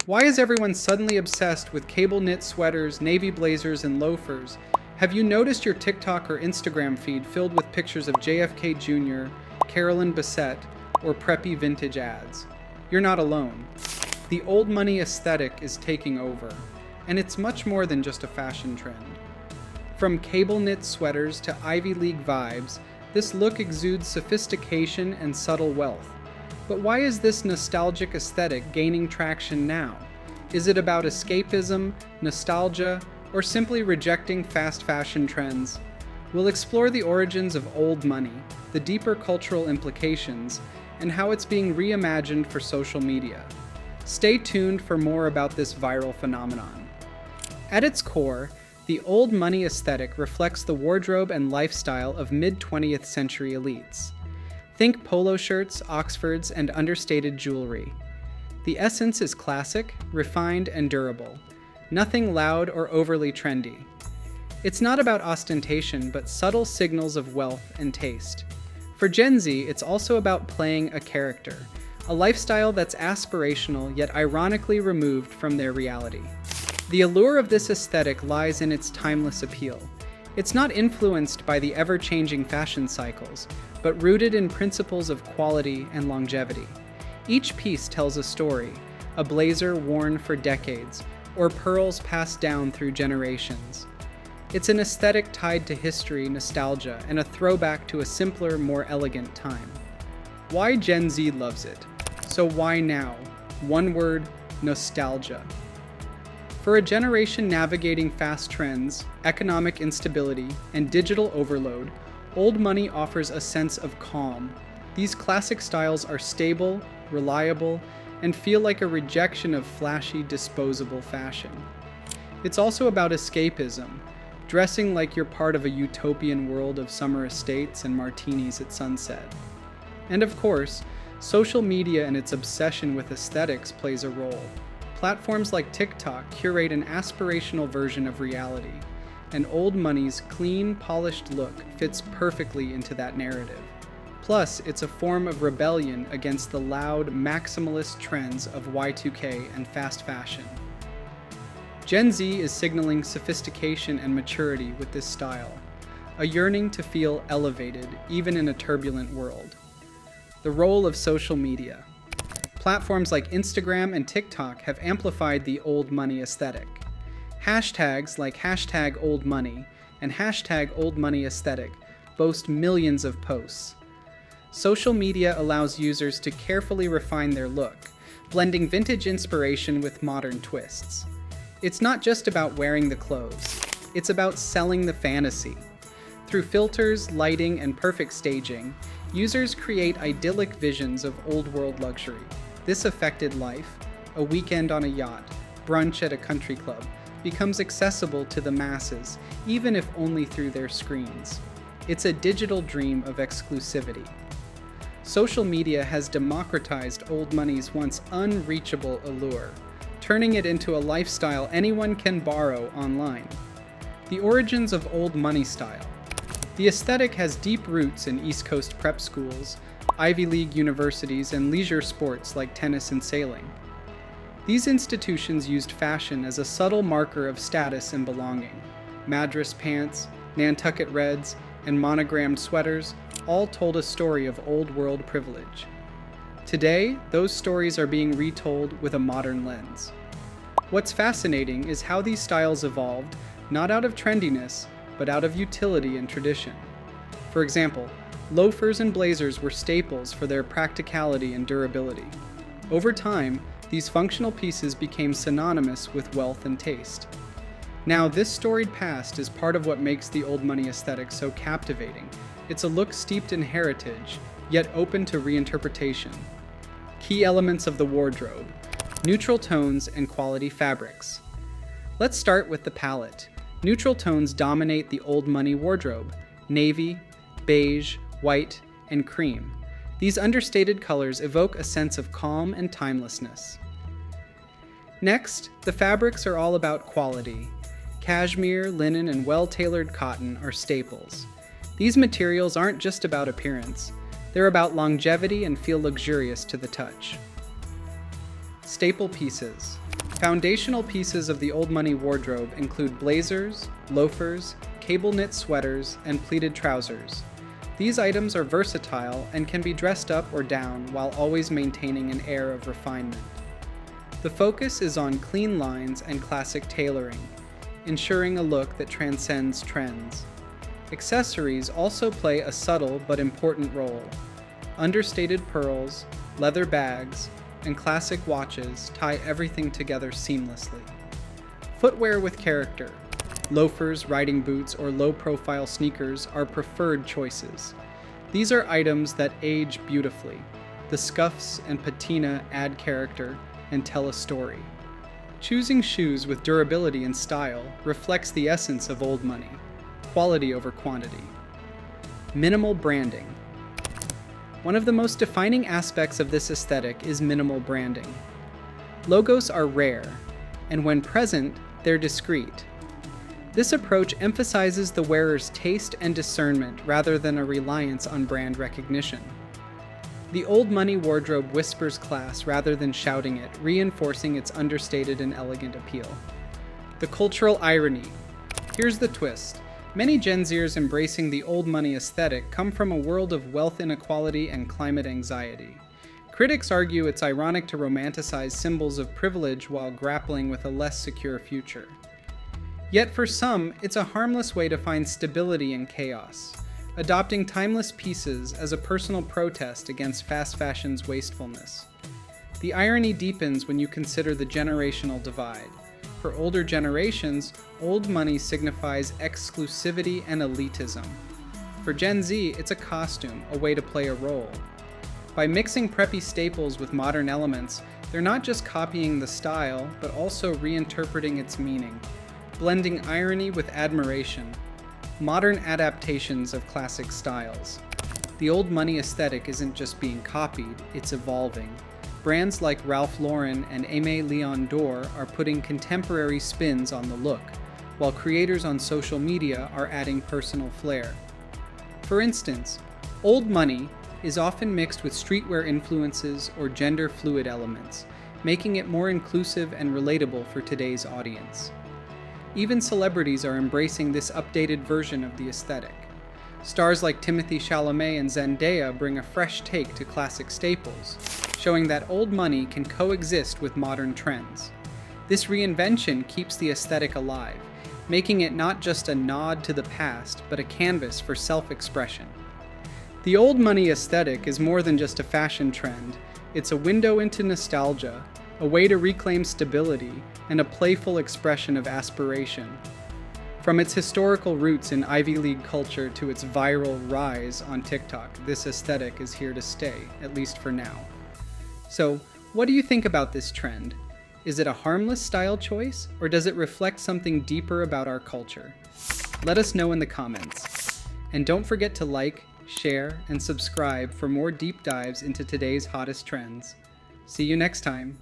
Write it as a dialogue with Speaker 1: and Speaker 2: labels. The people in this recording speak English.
Speaker 1: Why is everyone suddenly obsessed with cable knit sweaters, navy blazers, and loafers? Have you noticed your TikTok or Instagram feed filled with pictures of JFK Jr., Carolyn Bessette, or preppy vintage ads? You're not alone. The old money aesthetic is taking over, and it's much more than just a fashion trend. From cable knit sweaters to Ivy League vibes, this look exudes sophistication and subtle wealth. But why is this nostalgic aesthetic gaining traction now? Is it about escapism, nostalgia, or simply rejecting fast fashion trends? We'll explore the origins of old money, the deeper cultural implications, and how it's being reimagined for social media. Stay tuned for more about this viral phenomenon. At its core, the old money aesthetic reflects the wardrobe and lifestyle of mid-20th century elites. Think polo shirts, Oxfords, and understated jewelry. The essence is classic, refined, and durable. Nothing loud or overly trendy. It's not about ostentation, but subtle signals of wealth and taste. For Gen Z, it's also about playing a character, a lifestyle that's aspirational yet ironically removed from their reality. The allure of this aesthetic lies in its timeless appeal. It's not influenced by the ever-changing fashion cycles, but rooted in principles of quality and longevity. Each piece tells a story, a blazer worn for decades, or pearls passed down through generations. It's an aesthetic tied to history, nostalgia, and a throwback to a simpler, more elegant time. Why Gen Z loves it? So why now? One word: nostalgia. For a generation navigating fast trends, economic instability, and digital overload, old money offers a sense of calm. These classic styles are stable, reliable, and feel like a rejection of flashy, disposable fashion. It's also about escapism, dressing like you're part of a utopian world of summer estates and martinis at sunset. And of course, social media and its obsession with aesthetics plays a role. Platforms like TikTok curate an aspirational version of reality, and old money's clean, polished look fits perfectly into that narrative. Plus, it's a form of rebellion against the loud, maximalist trends of Y2K and fast fashion. Gen Z is signaling sophistication and maturity with this style, a yearning to feel elevated even in a turbulent world. The role of social media. Platforms like Instagram and TikTok have amplified the old money aesthetic. Hashtags like #oldmoney and #oldmoneyesthetic boast millions of posts. Social media allows users to carefully refine their look, blending vintage inspiration with modern twists. It's not just about wearing the clothes, it's about selling the fantasy. Through filters, lighting, and perfect staging, users create idyllic visions of old-world luxury. This affected life, a weekend on a yacht, brunch at a country club, becomes accessible to the masses, even if only through their screens. It's a digital dream of exclusivity. Social media has democratized old money's once unreachable allure, turning it into a lifestyle anyone can borrow online. The origins of old money style. The aesthetic has deep roots in East Coast prep schools, Ivy League universities, and leisure sports like tennis and sailing. These institutions used fashion as a subtle marker of status and belonging. Madras pants, Nantucket Reds, and monogrammed sweaters all told a story of old-world privilege. Today, those stories are being retold with a modern lens. What's fascinating is how these styles evolved, not out of trendiness, but out of utility and tradition. For example, loafers and blazers were staples for their practicality and durability. Over time, these functional pieces became synonymous with wealth and taste. Now, this storied past is part of what makes the old money aesthetic so captivating. It's a look steeped in heritage, yet open to reinterpretation. Key elements of the wardrobe: neutral tones and quality fabrics. Let's start with the palette. Neutral tones dominate the old money wardrobe: navy, beige, white, and cream. These understated colors evoke a sense of calm and timelessness. Next, the fabrics are all about quality. Cashmere, linen, and well-tailored cotton are staples. These materials aren't just about appearance. They're about longevity and feel luxurious to the touch. Staple pieces. Foundational pieces of the old money wardrobe include blazers, loafers, cable knit sweaters, and pleated trousers. These items are versatile and can be dressed up or down while always maintaining an air of refinement. The focus is on clean lines and classic tailoring, ensuring a look that transcends trends. Accessories also play a subtle but important role. Understated pearls, leather bags, and classic watches tie everything together seamlessly. Footwear with character. Loafers, riding boots, or low-profile sneakers are preferred choices. These are items that age beautifully. The scuffs and patina add character and tell a story. Choosing shoes with durability and style reflects the essence of old money, quality over quantity. Minimal branding. One of the most defining aspects of this aesthetic is minimal branding. Logos are rare, and when present, they're discreet. This approach emphasizes the wearer's taste and discernment rather than a reliance on brand recognition. The old money wardrobe whispers class rather than shouting it, reinforcing its understated and elegant appeal. The cultural irony. Here's the twist. Many Gen Zers embracing the old money aesthetic come from a world of wealth inequality and climate anxiety. Critics argue it's ironic to romanticize symbols of privilege while grappling with a less secure future. Yet for some, it's a harmless way to find stability in chaos, adopting timeless pieces as a personal protest against fast fashion's wastefulness. The irony deepens when you consider the generational divide. For older generations, old money signifies exclusivity and elitism. For Gen Z, it's a costume, a way to play a role. By mixing preppy staples with modern elements, they're not just copying the style, but also reinterpreting its meaning, blending irony with admiration. Modern adaptations of classic styles. The old money aesthetic isn't just being copied, it's evolving. Brands like Ralph Lauren and Aimé Leon Dore are putting contemporary spins on the look, while creators on social media are adding personal flair. For instance, old money is often mixed with streetwear influences or gender-fluid elements, making it more inclusive and relatable for today's audience. Even celebrities are embracing this updated version of the aesthetic. Stars like Timothée Chalamet and Zendaya bring a fresh take to classic staples, showing that old money can coexist with modern trends. This reinvention keeps the aesthetic alive, making it not just a nod to the past, but a canvas for self-expression. The old money aesthetic is more than just a fashion trend. It's a window into nostalgia, a way to reclaim stability, and a playful expression of aspiration. From its historical roots in Ivy League culture to its viral rise on TikTok, this aesthetic is here to stay, at least for now. So, what do you think about this trend? Is it a harmless style choice, or does it reflect something deeper about our culture? Let us know in the comments. And don't forget to like, share, and subscribe for more deep dives into today's hottest trends. See you next time.